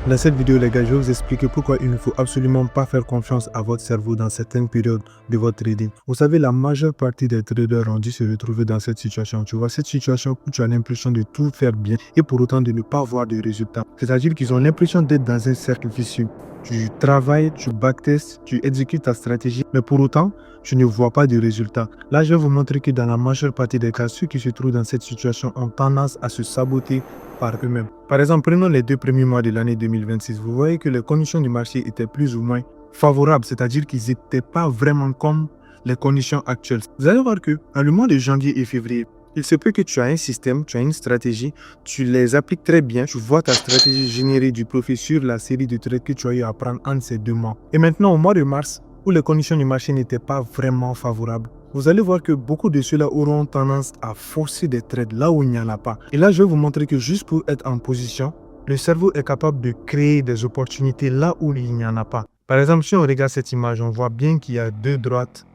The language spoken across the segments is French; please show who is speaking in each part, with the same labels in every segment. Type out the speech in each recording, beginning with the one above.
Speaker 1: Dans cette vidéo, les gars, je vais vous expliquer pourquoi il ne faut absolument pas faire confiance à votre cerveau dans certaines périodes de votre trading. Vous savez, la majeure partie des traders ont dû se retrouver dans cette situation. Tu vois, cette situation où tu as l'impression de tout faire bien et pour autant de ne pas voir de résultats. C'est-à-dire qu'ils ont l'impression d'être dans un cercle vicieux. Tu travailles, tu backtestes, tu exécutes ta stratégie, mais pour autant, tu ne vois pas de résultats. Là, je vais vous montrer que dans la majeure partie des cas, ceux qui se trouvent dans cette situation ont tendance à se saboter par eux-mêmes. Par exemple, prenons les 2 premiers mois de l'année 2026. Vous voyez que les conditions du marché étaient plus ou moins favorables, c'est-à-dire qu'ils n'étaient pas vraiment comme les conditions actuelles. Vous allez voir que dans le mois de janvier et février, il se peut que tu as un système, tu as une stratégie, tu les appliques très bien, tu vois ta stratégie générer du profit sur la série de trades que tu as eu à prendre entre ces 2 mois. Et maintenant, au mois de mars, où les conditions du marché n'étaient pas vraiment favorables, vous allez voir que beaucoup de ceux-là auront tendance à forcer des trades là où il n'y en a pas. Et là, je vais vous montrer que juste pour être en position, le cerveau est capable de créer des opportunités là où il n'y en a pas. Par exemple, si on regarde cette image, on voit bien qu'il y a 2 droites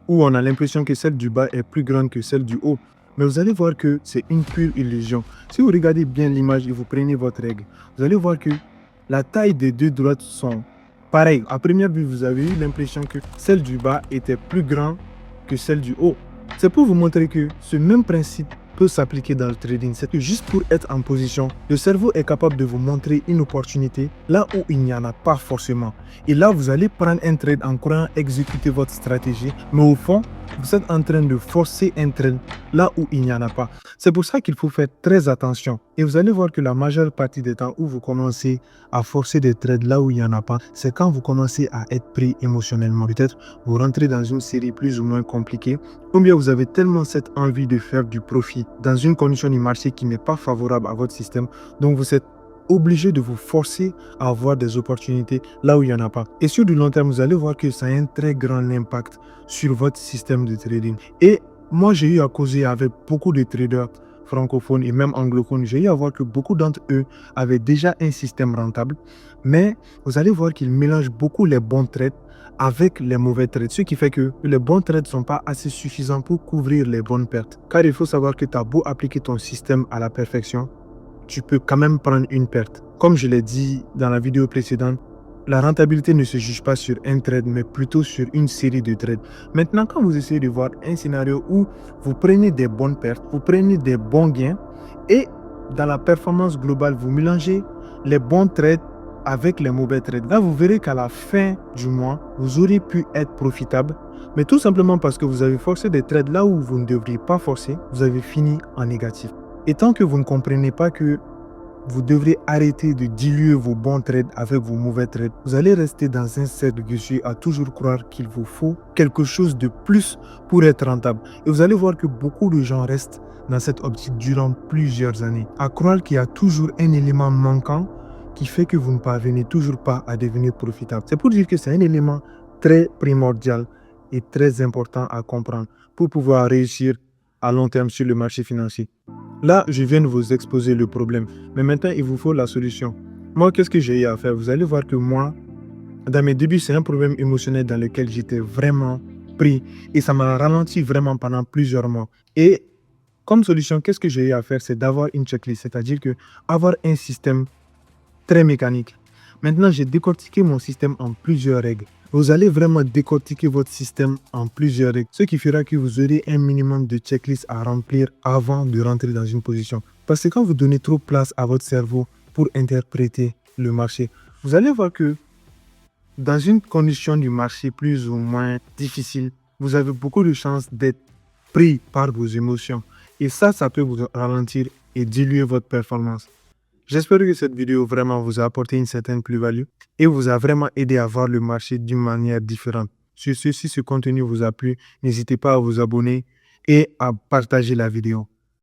Speaker 1: où on a l'impression que celle du bas est plus grande que celle du haut. Mais vous allez voir que c'est une pure illusion. Si vous regardez bien l'image et vous prenez votre règle, vous allez voir que la taille des 2 droites sont pareilles. À première vue, vous avez eu l'impression que celle du bas était plus grande que celle du haut. C'est pour vous montrer que ce même principe peut s'appliquer dans le trading. C'est que juste pour être en position, le cerveau est capable de vous montrer une opportunité là où il n'y en a pas forcément. Et là, vous allez prendre un trade en croyant exécuter votre stratégie, mais au fond, vous êtes en train de forcer un trade là où il n'y en a pas. C'est pour ça qu'il faut faire très attention. Et vous allez voir que la majeure partie des temps où vous commencez à forcer des trades là où il n'y en a pas, c'est quand vous commencez à être pris émotionnellement. Peut-être vous rentrez dans une série plus ou moins compliquée, ou bien vous avez tellement cette envie de faire du profit dans une condition du marché qui n'est pas favorable à votre système, donc vous êtes obligé de vous forcer à avoir des opportunités là où il n'y en a pas. Et sur du long terme, vous allez voir que ça a un très grand impact sur votre système de trading. Et moi, j'ai eu à causer avec beaucoup de traders francophones et même anglophones. J'ai eu à voir que beaucoup d'entre eux avaient déjà un système rentable, mais vous allez voir qu'ils mélangent beaucoup les bons trades avec les mauvais trades, ce qui fait que les bons trades ne sont pas assez suffisants pour couvrir les bonnes pertes. Car il faut savoir que tu as beau appliquer ton système à la perfection, tu peux quand même prendre une perte. Comme je l'ai dit dans la vidéo précédente, la rentabilité ne se juge pas sur un trade, mais plutôt sur une série de trades. Maintenant, quand vous essayez de voir un scénario où vous prenez des bonnes pertes, vous prenez des bons gains, et dans la performance globale, vous mélangez les bons trades avec les mauvais trades. Là, vous verrez qu'à la fin du mois, vous aurez pu être profitable, mais tout simplement parce que vous avez forcé des trades là où vous ne devriez pas forcer, vous avez fini en négatif. Et tant que vous ne comprenez pas que vous devrez arrêter de diluer vos bons trades avec vos mauvais trades, vous allez rester dans un cercle vicieux à toujours croire qu'il vous faut quelque chose de plus pour être rentable. Et vous allez voir que beaucoup de gens restent dans cette optique durant plusieurs années, à croire qu'il y a toujours un élément manquant qui fait que vous ne parvenez toujours pas à devenir profitable. C'est pour dire que c'est un élément très primordial et très important à comprendre pour pouvoir réussir à long terme sur le marché financier. Là, je viens de vous exposer le problème, mais maintenant, il vous faut la solution. Moi, qu'est-ce que j'ai eu à faire? Vous allez voir que moi, dans mes débuts, c'est un problème émotionnel dans lequel j'étais vraiment pris et ça m'a ralenti vraiment pendant plusieurs mois. Et comme solution, qu'est-ce que j'ai eu à faire? C'est d'avoir une checklist, c'est-à-dire que avoir un système très mécanique. Maintenant, j'ai décortiqué mon système en plusieurs règles. Vous allez vraiment décortiquer votre système en plusieurs règles, ce qui fera que vous aurez un minimum de checklist à remplir avant de rentrer dans une position. Parce que quand vous donnez trop de place à votre cerveau pour interpréter le marché, vous allez voir que dans une condition du marché plus ou moins difficile, vous avez beaucoup de chances d'être pris par vos émotions. Et ça peut vous ralentir et diluer votre performance. J'espère que cette vidéo vraiment vous a apporté une certaine plus-value et vous a vraiment aidé à voir le marché d'une manière différente. Sur ce, si ce contenu vous a plu, n'hésitez pas à vous abonner et à partager la vidéo.